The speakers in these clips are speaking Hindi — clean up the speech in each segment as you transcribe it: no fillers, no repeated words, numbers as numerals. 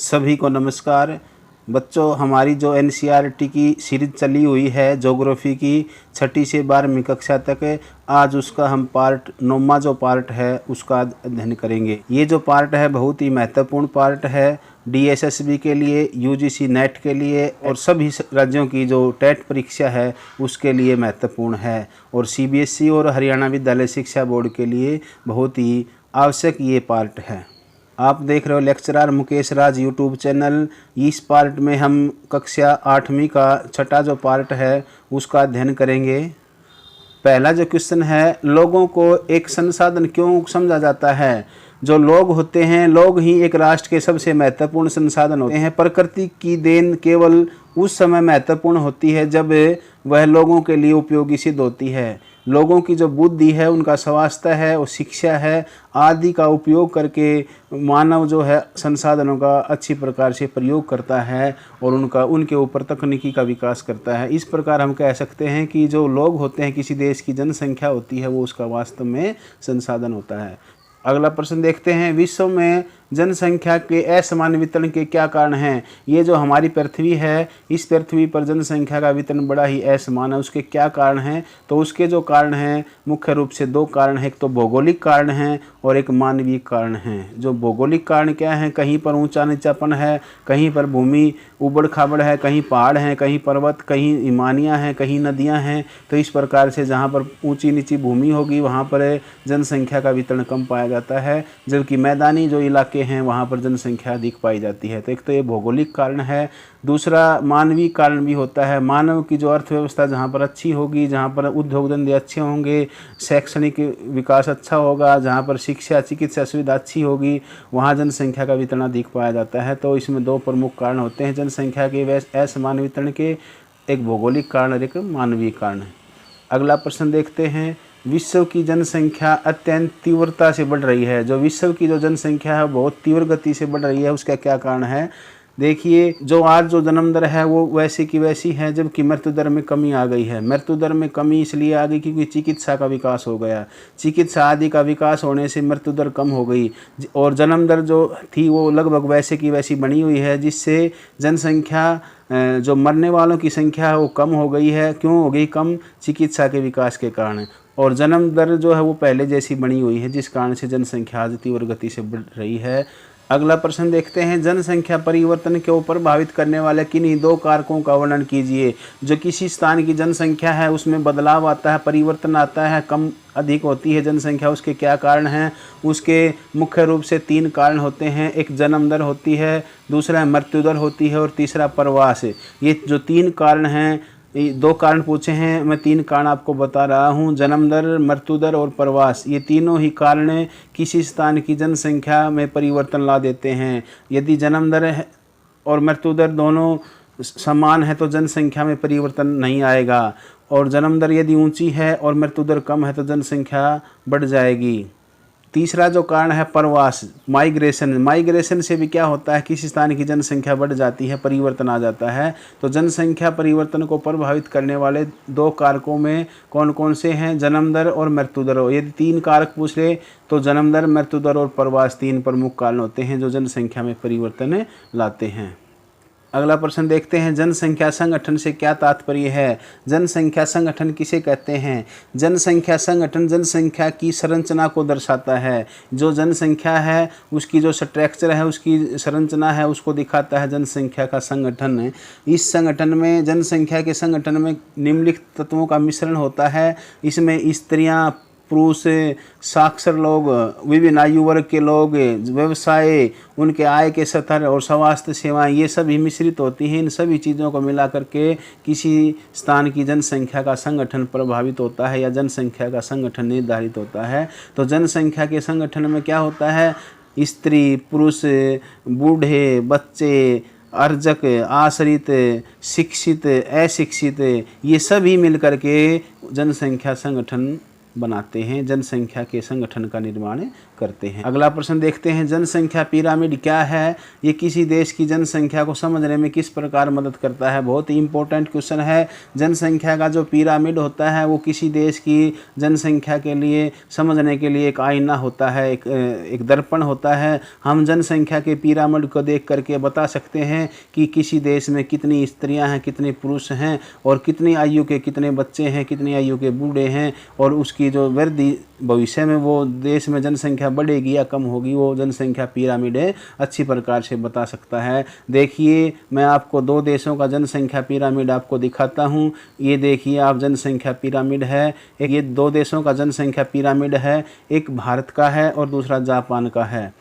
सभी को नमस्कार। बच्चों, हमारी जो एनसीईआरटी की सीरीज चली हुई है ज्योग्राफी की 6ठी से 12वीं कक्षा तक, आज उसका हम पार्ट 9वां जो पार्ट है उसका अध्ययन करेंगे। ये जो पार्ट है बहुत ही महत्वपूर्ण पार्ट है डीएसएसबी के लिए, यूजीसी नेट के लिए और सभी राज्यों की जो टेट परीक्षा है उसके लिए महत्वपूर्ण है, और सीबीएसई और हरियाणा विद्यालय शिक्षा बोर्ड के लिए बहुत ही आवश्यक ये पार्ट है। आप देख रहे हो लेक्चरर मुकेश राज यूट्यूब चैनल। इस पार्ट में हम कक्षा 8वीं का 6ठा जो पार्ट है उसका अध्ययन करेंगे। पहला जो क्वेश्चन है, लोगों को एक संसाधन क्यों समझा जाता है? जो लोग होते हैं, लोग ही एक राष्ट्र के सबसे महत्वपूर्ण संसाधन होते हैं। प्रकृति की देन केवल उस समय महत्वपूर्ण होती है जब वह लोगों के लिए उपयोगी सिद्ध होती है। लोगों की जो बुद्धि है, उनका स्वास्थ्य है और शिक्षा है आदि का उपयोग करके मानव जो है संसाधनों का अच्छी प्रकार से प्रयोग करता है और उनके ऊपर तकनीकी का विकास करता है। इस प्रकार हम कह सकते हैं कि जो लोग होते हैं, किसी देश की जनसंख्या होती है, वो उसका वास्तव में संसाधन होता है। अगला प्रश्न देखते हैं, विश्व में जनसंख्या के असमान वितरण के क्या कारण हैं? ये जो हमारी पृथ्वी है, इस पृथ्वी पर जनसंख्या का वितरण बड़ा ही असमान है। उसके क्या कारण हैं? तो उसके जो कारण हैं मुख्य रूप से 2 कारण हैं। एक तो भौगोलिक कारण हैं और एक मानवीय कारण हैं। जो भौगोलिक कारण क्या हैं? कहीं पर ऊंचा नीचापन है, कहीं पर भूमि उबड़ खाबड़ है, कहीं पहाड़ हैं, कहीं पर्वत, कहीं हिमानियाँ हैं, कहीं नदियाँ हैं। तो इस प्रकार से जहाँ पर ऊंची नीची भूमि होगी वहाँ पर जनसंख्या का वितरण कम पाया जाता है, जबकि मैदानी जो इलाके हैं वहाँ पर जनसंख्या अधिक पाई जाती है। तो एक तो ये भौगोलिक कारण है। दूसरा मानवीय कारण भी होता है। मानव की जो अर्थव्यवस्था जहाँ पर अच्छी होगी, जहाँ पर उद्योग धंधे अच्छे होंगे, शैक्षणिक विकास अच्छा होगा, जहाँ पर शिक्षा चिकित्सा सुविधा अच्छी होगी, वहाँ जनसंख्या का वितरण अधिक पाया जाता है। तो इसमें 2 प्रमुख कारण होते हैं जनसंख्या के असमान वितरण के, एक भौगोलिक कारण और एक मानवीय कारण है। अगला प्रश्न देखते हैं, विश्व की जनसंख्या अत्यंत तीव्रता से बढ़ रही है। जो विश्व की जो जनसंख्या है बहुत तीव्र गति से बढ़ रही है, उसका क्या कारण है? देखिए, जो आज जो जन्म दर है वो वैसी की वैसी है, जबकि मृत्यु दर में कमी आ गई है। मृत्यु दर में कमी इसलिए आ गई क्योंकि चिकित्सा का विकास हो गया। चिकित्सा आदि का विकास होने से मृत्यु दर कम हो गई और जन्म दर जो थी वो लगभग वैसे की वैसी बनी हुई है, जिससे जनसंख्या जो मरने वालों की संख्या है वो कम हो गई है। क्यों हो गई कम? चिकित्सा के विकास के कारण। और जन्म दर जो है वो पहले जैसी बनी हुई है, जिस कारण से जनसंख्या आज तीव्र गति से बढ़ रही है। अगला प्रश्न देखते हैं, जनसंख्या परिवर्तन को प्रभावित करने वाले किन्हीं 2 कारकों का वर्णन कीजिए। जो किसी स्थान की जनसंख्या है उसमें बदलाव आता है, परिवर्तन आता है, कम अधिक होती है जनसंख्या, उसके क्या कारण हैं? उसके मुख्य रूप से 3 कारण होते हैं। एक जन्म दर होती है, दूसरा मृत्यु दर होती है और तीसरा प्रवास। ये जो 3 कारण हैं, 2 कारण पूछे हैं, मैं 3 कारण आपको बता रहा हूँ। जन्म दर, मृत्यु दर और प्रवास, ये तीनों ही कारण किसी स्थान की जनसंख्या में परिवर्तन ला देते हैं। यदि जन्म दर और मृत्यु दर दोनों समान है तो जनसंख्या में परिवर्तन नहीं आएगा, और जन्म दर यदि ऊंची है और मृत्यु दर कम है तो जनसंख्या बढ़ जाएगी। तीसरा जो कारण है प्रवास, माइग्रेशन। माइग्रेशन से भी क्या होता है, किसी स्थान की जनसंख्या बढ़ जाती है, परिवर्तन आ जाता है। तो जनसंख्या परिवर्तन को प्रभावित करने वाले 2 कारकों में कौन कौन से हैं? जन्म दर और मृत्यु दर। यदि 3 कारक पूछ ले तो जन्म दर, मृत्यु दर और प्रवास 3 प्रमुख कारण होते हैं जो जनसंख्या में परिवर्तन लाते हैं। अगला प्रश्न देखते हैं, जनसंख्या संगठन से क्या तात्पर्य है? जनसंख्या संगठन किसे कहते हैं? जनसंख्या संगठन जनसंख्या की संरचना को दर्शाता है। जो जनसंख्या है उसकी जो स्ट्रक्चर है, उसकी संरचना है, उसको दिखाता है जनसंख्या का संगठन। इस संगठन में, जनसंख्या के संगठन में निम्नलिखित तत्वों का मिश्रण होता है। इसमें स्त्रियाँ, पुरुष, साक्षर लोग, विभिन्न आयु वर्ग के लोग, व्यवसाय, उनके आय के स्तर और स्वास्थ्य सेवाएं, ये सभी मिश्रित होती हैं। इन सभी चीज़ों को मिला करके किसी स्थान की जनसंख्या का संगठन प्रभावित होता है या जनसंख्या का संगठन निर्धारित होता है। तो जनसंख्या के संगठन में क्या होता है? स्त्री, पुरुष, बूढ़े, बच्चे, अर्जक, आश्रित, शिक्षित, अशिक्षित, ये सभी मिलकर के जनसंख्या संगठन बनाते हैं, जनसंख्या के संगठन का निर्माण करते हैं। अगला प्रश्न देखते हैं, जनसंख्या पिरामिड क्या है? ये किसी देश की जनसंख्या को समझने में किस प्रकार मदद करता है? बहुत ही इंपॉर्टेंट क्वेश्चन है। जनसंख्या का जो पिरामिड होता है वो किसी देश की जनसंख्या के लिए समझने के लिए एक आईना होता है, एक दर्पण होता है। हम जनसंख्या के पिरामिड को देख करके बता सकते हैं कि किसी देश में कितनी स्त्रियां हैं, कितने पुरुष हैं और कितनी आयु के कितने बच्चे हैं, कितनी आयु के बूढ़े हैं, और उसकी जो वृद्धि भविष्य में वो देश में जनसंख्या बढ़ेगी या कम होगी, वो जनसंख्या पिरामिड अच्छी प्रकार से बता सकता है। देखिए, मैं आपको 2 देशों का जनसंख्या पिरामिड आपको दिखाता हूँ। ये देखिए आप, जनसंख्या पिरामिड है, एक ये 2 देशों का जनसंख्या पिरामिड है, एक भारत का है और दूसरा जापान का है।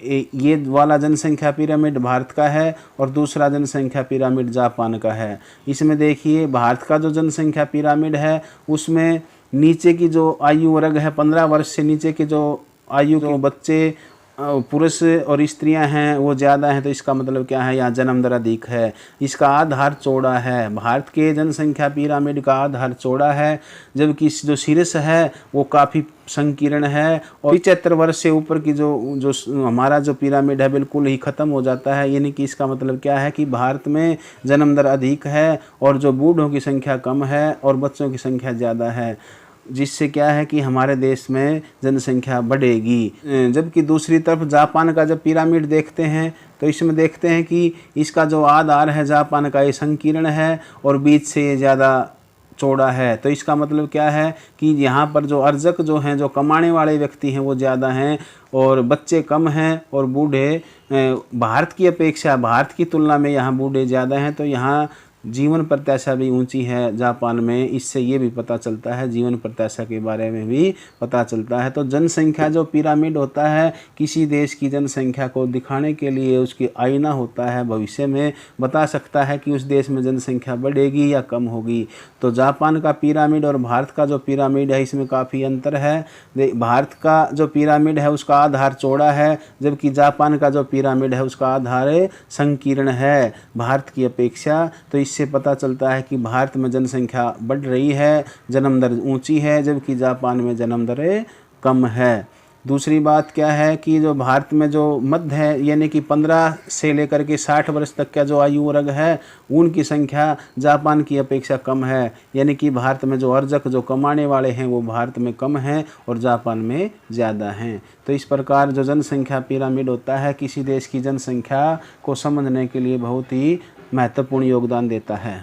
ये वाला जनसंख्या पिरामिड भारत का है और दूसरा जनसंख्या पिरामिड जापान का है। इसमें देखिए, भारत का जो जनसंख्या पिरामिड है उसमें नीचे की जो आयु वर्ग है, 15 वर्ष से नीचे के जो आयु के बच्चे, पुरुष और स्त्रियां हैं वो ज़्यादा हैं। तो इसका मतलब क्या है? यहाँ जन्म दर अधिक है। इसका आधार चौड़ा है। भारत के जनसंख्या पिरामिड का आधार चौड़ा है, जबकि जो शीर्ष है वो काफ़ी संकीर्ण है और 75 वर्ष से ऊपर की जो हमारा जो पिरामिड है बिल्कुल ही ख़त्म हो जाता है। यानी कि इसका मतलब क्या है कि भारत में जन्म दर अधिक है और जो बूढ़ों की संख्या कम है और बच्चों की संख्या ज़्यादा है, जिससे क्या है कि हमारे देश में जनसंख्या बढ़ेगी। जबकि दूसरी तरफ जापान का जब पिरामिड देखते हैं तो इसमें देखते हैं कि इसका जो आधार है जापान का, ये संकीर्ण है और बीच से ये ज़्यादा चौड़ा है। तो इसका मतलब क्या है कि यहाँ पर जो अर्जक जो हैं, जो कमाने वाले व्यक्ति हैं वो ज़्यादा हैं और बच्चे कम हैं और बूढ़े भारत की अपेक्षा, भारत की तुलना में यहाँ बूढ़े ज़्यादा हैं। तो यहाँ जीवन प्रत्याशा भी ऊंची है जापान में। इससे ये भी पता चलता है, जीवन प्रत्याशा के बारे में भी पता चलता है। तो जनसंख्या जो पिरामिड होता है किसी देश की जनसंख्या को दिखाने के लिए उसकी आईना होता है, भविष्य में बता सकता है कि उस देश में जनसंख्या बढ़ेगी या कम होगी। तो जापान का पिरामिड और भारत का जो पिरामिड है इसमें काफ़ी अंतर है। भारत का जो पिरामिड है उसका आधार चौड़ा है, जबकि जापान का जो पिरामिड है उसका आधार संकीर्ण है भारत की अपेक्षा। तो इससे पता चलता है कि भारत में जनसंख्या बढ़ रही है, जन्म दर ऊंची है, जबकि जापान में जन्म दर कम है। दूसरी बात क्या है कि जो भारत में जो मध्य है, यानी कि 15 से लेकर के 60 वर्ष तक का जो आयु वर्ग है उनकी संख्या जापान की अपेक्षा कम है। यानी कि भारत में जो अर्जक, जो कमाने वाले हैं वो भारत में कम हैं और जापान में ज़्यादा हैं। तो इस प्रकार जो जनसंख्या पिरामिड होता है किसी देश की जनसंख्या को समझने के लिए बहुत ही महत्वपूर्ण योगदान देता है।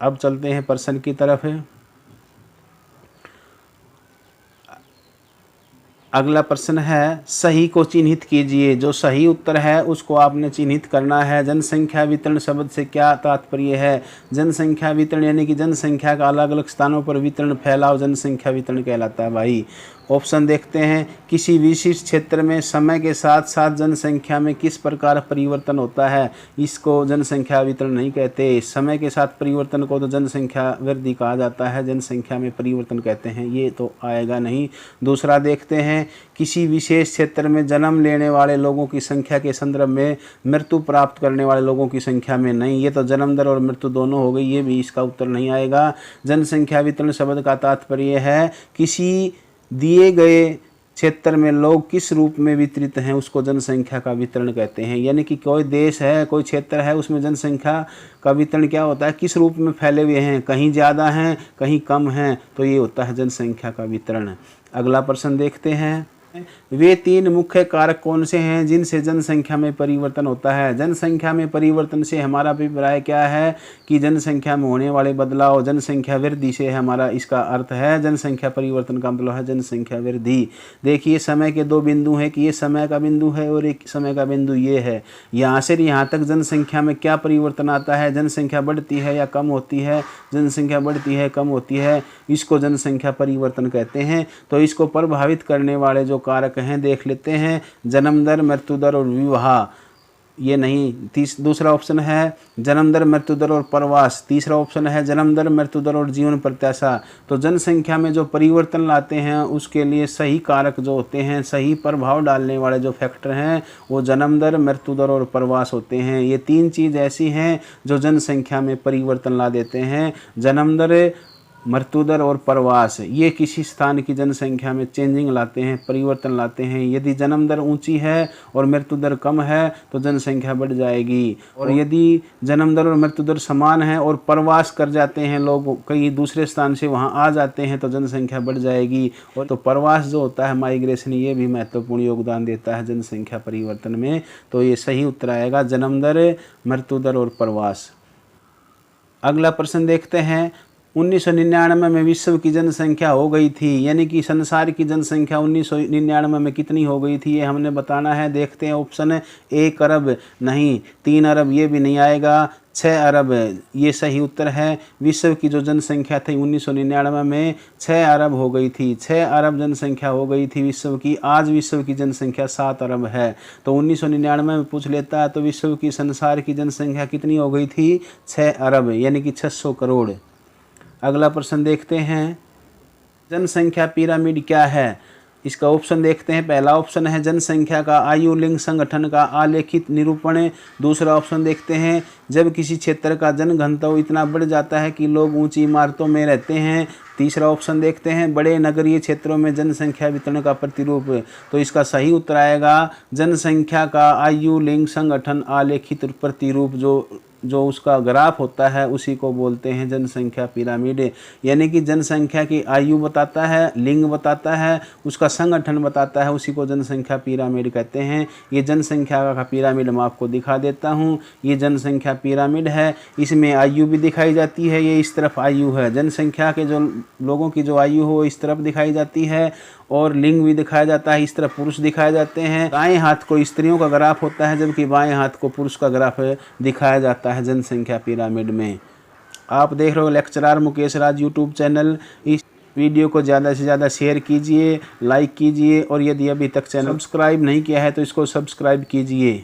अब चलते हैं प्रश्न की तरफ। अगला प्रश्न है, सही को चिन्हित कीजिए। जो सही उत्तर है उसको आपने चिन्हित करना है। जनसंख्या वितरण शब्द से क्या तात्पर्य है? जनसंख्या वितरण यानी कि जनसंख्या का अलग अलग स्थानों पर वितरण, फैलाव जनसंख्या वितरण कहलाता है भाई। ऑप्शन देखते हैं, किसी विशिष्ट क्षेत्र में समय के साथ साथ जनसंख्या में किस प्रकार परिवर्तन होता है, इसको जनसंख्या वितरण नहीं कहते। समय के साथ परिवर्तन को तो जनसंख्या वृद्धि कहा जाता है, जनसंख्या में परिवर्तन कहते हैं, ये तो आएगा नहीं। दूसरा देखते हैं, किसी विशेष क्षेत्र में जन्म लेने वाले लोगों की संख्या के संदर्भ में मृत्यु प्राप्त करने वाले लोगों की संख्या में नहीं, ये तो जन्म दर और मृत्यु दोनों हो गई, ये भी इसका उत्तर नहीं आएगा। जनसंख्या वितरण शब्द का तात्पर्य है किसी दिए गए क्षेत्र में लोग किस रूप में वितरित हैं उसको जनसंख्या का वितरण कहते हैं। यानी कि कोई देश है, कोई क्षेत्र है, उसमें जनसंख्या का वितरण क्या होता है, किस रूप में फैले हुए हैं, कहीं ज़्यादा हैं कहीं कम हैं, तो ये होता है जनसंख्या का वितरण। अगला प्रश्न देखते हैं, वे 3 मुख्य कारक कौन से हैं जिनसे जनसंख्या में परिवर्तन होता है? जनसंख्या में परिवर्तन से हमारा अभिप्राय क्या है कि जनसंख्या में होने वाले बदलाव, जनसंख्या वृद्धि से हमारा इसका अर्थ है। जनसंख्या परिवर्तन का मतलब है जनसंख्या वृद्धि। देखिए, समय के 2 बिंदु हैं कि ये समय का बिंदु है और एक समय का बिंदु ये है। यहाँ से यहाँ तक जनसंख्या में क्या परिवर्तन आता है, जनसंख्या बढ़ती है या कम होती है, जनसंख्या बढ़ती है कम होती है, इसको जनसंख्या परिवर्तन कहते हैं। तो इसको प्रभावित करने वाले जो कारक हैं देख लेते हैं, जन्म दर, मृत्यु दर और विवाह। ये नहीं, दूसरा ऑप्शन है जन्म दर, मृत्यु दर और प्रवास। तीसरा ऑप्शन है जन्म दर, मृत्यु दर और जीवन प्रत्याशा। तो जनसंख्या में जो परिवर्तन लाते हैं उसके लिए सही कारक जो होते हैं, सही प्रभाव डालने वाले जो फैक्टर हैं वो जन्म दर, मृत्यु दर और प्रवास होते हैं। ये 3 चीज़ ऐसी हैं जो जनसंख्या में परिवर्तन ला देते हैं। जन्म दर मृत्यु दर और प्रवास ये किसी स्थान की जनसंख्या में चेंजिंग लाते हैं, परिवर्तन लाते हैं। यदि जन्म दर ऊंची है और मृत्यु दर कम है तो जनसंख्या बढ़ जाएगी, और यदि जन्म दर और मृत्यु दर समान है और प्रवास कर जाते हैं लोग, कहीं दूसरे स्थान से वहां आ जाते हैं, तो जनसंख्या बढ़ जाएगी। और तो प्रवास जो होता है, माइग्रेशन, ये भी महत्वपूर्ण योगदान देता है जनसंख्या परिवर्तन में। तो ये सही उत्तर आएगा, जन्म दर, मृत्यु दर और प्रवास। अगला प्रश्न देखते हैं। 1999 में विश्व की जनसंख्या हो गई थी, यानी कि संसार की जनसंख्या 1999 में कितनी हो गई थी, ये हमने बताना है। देखते हैं ऑप्शन 1 अरब नहीं, 3 अरब ये भी नहीं आएगा, 6 अरब ये सही उत्तर है। विश्व की जो जनसंख्या थी 1999 में 6 अरब हो गई थी, 6 अरब जनसंख्या हो गई थी विश्व की। आज विश्व की जनसंख्या 7 अरब है। तो 1999 में पूछ लेता है तो विश्व की, संसार की जनसंख्या कितनी हो गई थी, 6 अरब, यानी कि 600 करोड़। अगला प्रश्न देखते हैं, जनसंख्या पिरामिड क्या है। इसका ऑप्शन देखते हैं। पहला ऑप्शन है जनसंख्या का आयु लिंग संगठन का आलेखित निरूपण। दूसरा ऑप्शन देखते हैं, जब किसी क्षेत्र का जनघनत्व इतना बढ़ जाता है कि लोग ऊंची इमारतों में रहते हैं। तीसरा ऑप्शन देखते हैं, बड़े नगरीय क्षेत्रों में जनसंख्या वितरण का प्रतिरूप। तो इसका सही उत्तर आएगा, जनसंख्या का आयु लिंग संगठन आलेखित प्रतिरूप, जो उसका ग्राफ होता है उसी को बोलते हैं जनसंख्या पिरामिड। यानी कि जनसंख्या की आयु बताता है, लिंग बताता है, उसका संगठन बताता है, उसी को जनसंख्या पिरामिड कहते हैं। ये जनसंख्या का पिरामिड मैं आपको दिखा देता हूँ। ये जनसंख्या पिरामिड है, इसमें आयु भी दिखाई जाती है, ये इस तरफ आयु है। जनसंख्या के जो लोगों की जो आयु हो इस तरफ दिखाई जाती है, और लिंग भी दिखाया जाता है, इस तरफ पुरुष दिखाए जाते हैं। दाएं हाथ को स्त्रियों का ग्राफ होता है, जबकि बाएं हाथ को पुरुष का ग्राफ दिखाया जाता है जनसंख्या पिरामिड में। आप देख रहे हो लेक्चरर मुकेश राज यूट्यूब चैनल। इस वीडियो को ज़्यादा से ज़्यादा शेयर कीजिए, लाइक कीजिए, और यदि अभी तक चैनल सब्सक्राइब नहीं किया है तो इसको सब्सक्राइब कीजिए।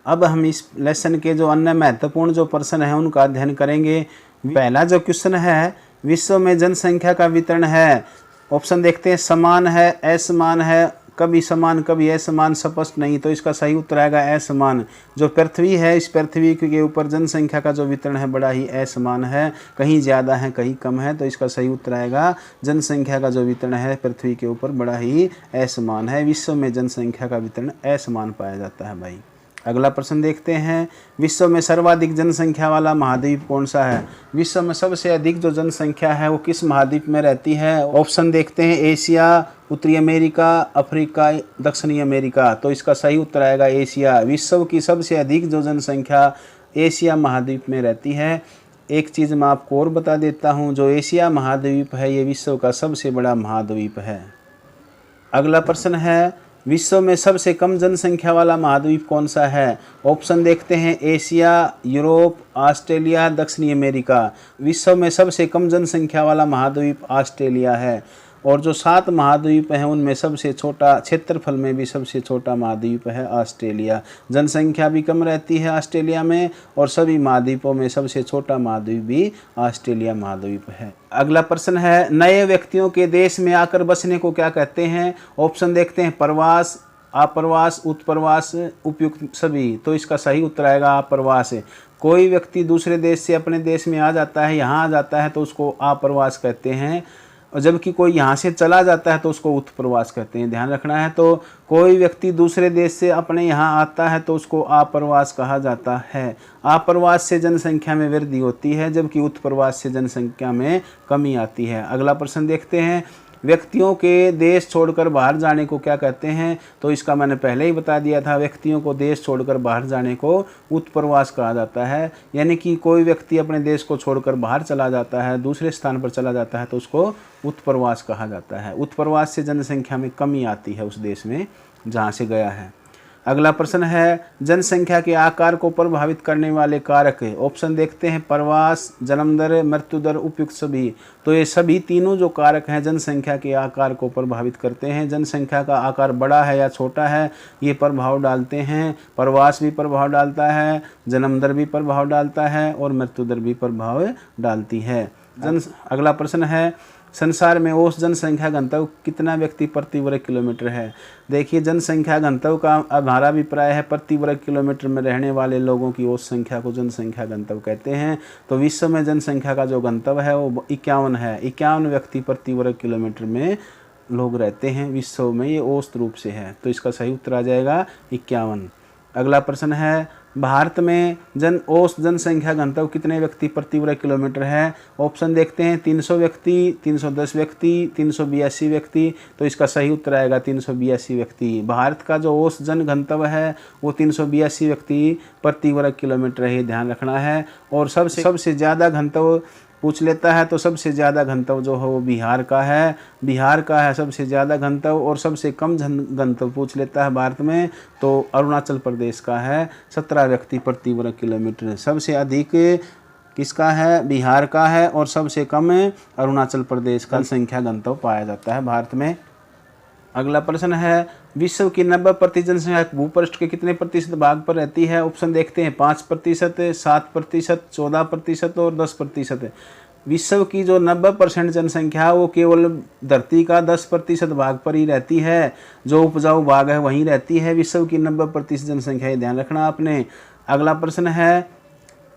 अब हम इस लेसन के जो अन्य महत्वपूर्ण जो प्रश्न हैं उनका अध्ययन करेंगे। पहला जो क्वेश्चन है, विश्व में जनसंख्या का वितरण है। ऑप्शन देखते हैं, समान है, असमान है, कभी समान कभी असमान, स्पष्ट नहीं। तो इसका सही उत्तर आएगा असमान। जो पृथ्वी है, इस पृथ्वी के ऊपर जनसंख्या का जो वितरण है बड़ा ही असमान है, कहीं ज़्यादा है कहीं कम है। तो इसका सही उत्तर आएगा, जनसंख्या का जो वितरण है पृथ्वी के ऊपर बड़ा ही असमान है। विश्व में जनसंख्या का वितरण असमान पाया जाता है भाई। अगला प्रश्न देखते हैं, विश्व में सर्वाधिक जनसंख्या वाला महाद्वीप कौन सा है। विश्व में सबसे अधिक जो जनसंख्या है वो किस महाद्वीप में रहती है। ऑप्शन देखते हैं, एशिया, उत्तरी अमेरिका, अफ्रीका, दक्षिणी अमेरिका। तो इसका सही उत्तर आएगा एशिया। विश्व की सबसे अधिक जो जनसंख्या एशिया महाद्वीप में रहती है। एक चीज़ मैं आपको और बता देता हूँ, जो एशिया महाद्वीप है ये विश्व का सबसे बड़ा महाद्वीप है। अगला प्रश्न है, विश्व में सबसे कम जनसंख्या वाला महाद्वीप कौन सा है। ऑप्शन देखते हैं, एशिया, यूरोप, ऑस्ट्रेलिया, दक्षिणी अमेरिका। विश्व में सबसे कम जनसंख्या वाला महाद्वीप ऑस्ट्रेलिया है, और जो 7 महाद्वीप हैं उनमें सबसे छोटा, क्षेत्रफल में भी सबसे छोटा महाद्वीप है ऑस्ट्रेलिया। जनसंख्या भी कम रहती है ऑस्ट्रेलिया में, और सभी महाद्वीपों में सबसे छोटा महाद्वीप भी ऑस्ट्रेलिया महाद्वीप है। अगला प्रश्न है, नए व्यक्तियों के देश में आकर बसने को क्या कहते हैं। ऑप्शन देखते हैं, प्रवास, आप्रवास, उत्प्रवास, उपयुक्त सभी। तो इसका सही उत्तर आएगा आप्रवास। कोई व्यक्ति दूसरे देश से अपने देश में आ जाता है, यहाँ आ जाता है तो उसको आप्रवास कहते हैं, और जबकि कोई यहाँ से चला जाता है तो उसको उत्प्रवास कहते हैं। ध्यान रखना है। तो कोई व्यक्ति दूसरे देश से अपने यहाँ आता है तो उसको आप्रवास कहा जाता है। आप्रवास से जनसंख्या में वृद्धि होती है, जबकि उत्प्रवास से जनसंख्या में कमी आती है। अगला प्रश्न देखते हैं, व्यक्तियों के देश छोड़कर बाहर जाने को क्या कहते हैं। तो इसका मैंने पहले ही बता दिया था, व्यक्तियों को देश छोड़कर बाहर जाने को उत्प्रवास कहा जाता है। यानी कि कोई व्यक्ति अपने देश को छोड़कर बाहर चला जाता है, दूसरे स्थान पर चला जाता है तो उसको उत्प्रवास कहा जाता है। उत्प्रवास से जनसंख्या में कमी आती है उस देश में जहाँ से गया है। अगला प्रश्न है, जनसंख्या के आकार को प्रभावित करने वाले कारक। ऑप्शन देखते हैं, प्रवास, जन्म दर, मृत्यु दर, उपयुक्त सभी। तो ये सभी तीनों जो कारक हैं जनसंख्या के आकार को प्रभावित करते हैं। जनसंख्या का आकार बड़ा है या छोटा है ये प्रभाव डालते हैं। प्रवास भी प्रभाव डालता है, जन्म दर भी प्रभाव डालता है, और मृत्यु दर भी प्रभाव डालती है। अगला प्रश्न है, संसार में औसत जनसंख्या घनत्व कितना व्यक्ति प्रति वर्ग किलोमीटर है। देखिए, जनसंख्या घनत्व का हमारा अभिप्राय है प्रति वर्ग किलोमीटर में रहने वाले लोगों की औसत संख्या को जनसंख्या घनत्व कहते हैं। तो विश्व में जनसंख्या का जो घनत्व है वो 51 है। 51 व्यक्ति प्रति वर्ग किलोमीटर में लोग रहते हैं विश्व में, ये औसत रूप से है। तो इसका सही उत्तर आ जाएगा 51। अगला प्रश्न है, भारत में औसत जनसंख्या घनत्व कितने व्यक्ति प्रति वर्ग किलोमीटर है। ऑप्शन देखते हैं, 300 व्यक्ति, 310 व्यक्ति, 382 व्यक्ति। तो इसका सही उत्तर आएगा 382 व्यक्ति। भारत का जो औसत जन घनत्व है वो 382 व्यक्ति प्रति वर्ग किलोमीटर है, ध्यान रखना है। और सबसे ज़्यादा घनत्व पूछ लेता है तो सबसे ज़्यादा घनत्व जो है वो बिहार का है। बिहार का है सबसे ज़्यादा घनत्व। और सबसे कम घनत्व पूछ लेता है भारत में तो अरुणाचल प्रदेश का है, 17 व्यक्ति प्रति वर्ग किलोमीटर। सबसे अधिक किसका है, बिहार का है। और सबसे कम अरुणाचल प्रदेश का संख्या घनत्व पाया जाता है भारत में। अगला प्रश्न है, विश्व की 90% जनसंख्या भूपृष्ठ के कितने प्रतिशत भाग पर रहती है। ऑप्शन देखते हैं, 5%, 7%, 14% और 10%। विश्व की जो 90% जनसंख्या है वो केवल धरती का 10% भाग पर ही रहती है। जो उपजाऊ भाग है वहीं रहती है विश्व की 90% जनसंख्या, ये ध्यान रखना आपने। अगला प्रश्न है,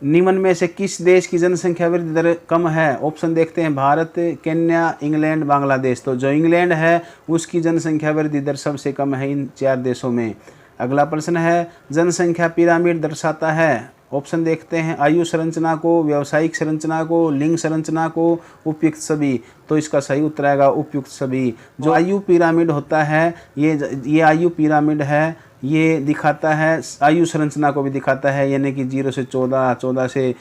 निम्न में से किस देश की जनसंख्या वृद्धि दर कम है। ऑप्शन देखते हैं, भारत, केन्या, इंग्लैंड, बांग्लादेश। तो जो इंग्लैंड है उसकी जनसंख्या वृद्धि दर सबसे कम है इन 4 देशों में। अगला प्रश्न है, जनसंख्या पिरामिड दर्शाता है। ऑप्शन देखते हैं, आयु संरचना को, व्यावसायिक संरचना को, लिंग संरचना को, उपयुक्त सभी। तो इसका सही उत्तर आएगा उपयुक्त सभी। जो आयु पिरामिड होता है ये आयु पिरामिड है, ये दिखाता है आयु संरचना को भी दिखाता है, यानी कि 0 से 14, 14 से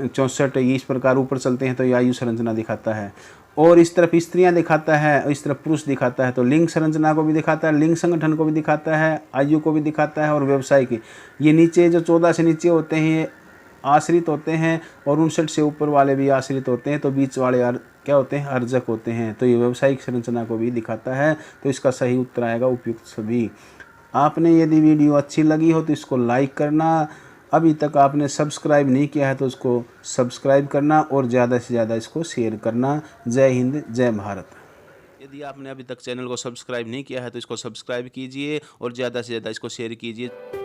64, इस प्रकार ऊपर चलते हैं तो ये आयु संरचना दिखाता है। और इस तरफ स्त्रियां दिखाता है, इस तरफ पुरुष दिखाता है। तो लिंग संरचना को भी दिखाता है, लिंग संगठन को भी दिखाता है, आयु को भी दिखाता है और व्यवसाय की। ये नीचे जो 14 से नीचे होते हैं ये आश्रित होते हैं और 59 से ऊपर वाले भी आश्रित होते हैं। तो बीच वाले क्या होते हैं, अर्जक होते हैं। तो ये व्यवसायिक संरचना को भी दिखाता है। तो इसका सही उत्तर आएगा उपयुक्त सभी। आपने यदि वीडियो अच्छी लगी हो तो इसको लाइक करना, अभी तक आपने सब्सक्राइब नहीं किया है तो उसको सब्सक्राइब करना और ज़्यादा से ज़्यादा इसको शेयर करना। जय हिंद, जय भारत। यदि आपने अभी तक चैनल को सब्सक्राइब नहीं किया है तो इसको सब्सक्राइब कीजिए और ज़्यादा से ज़्यादा इसको शेयर कीजिए।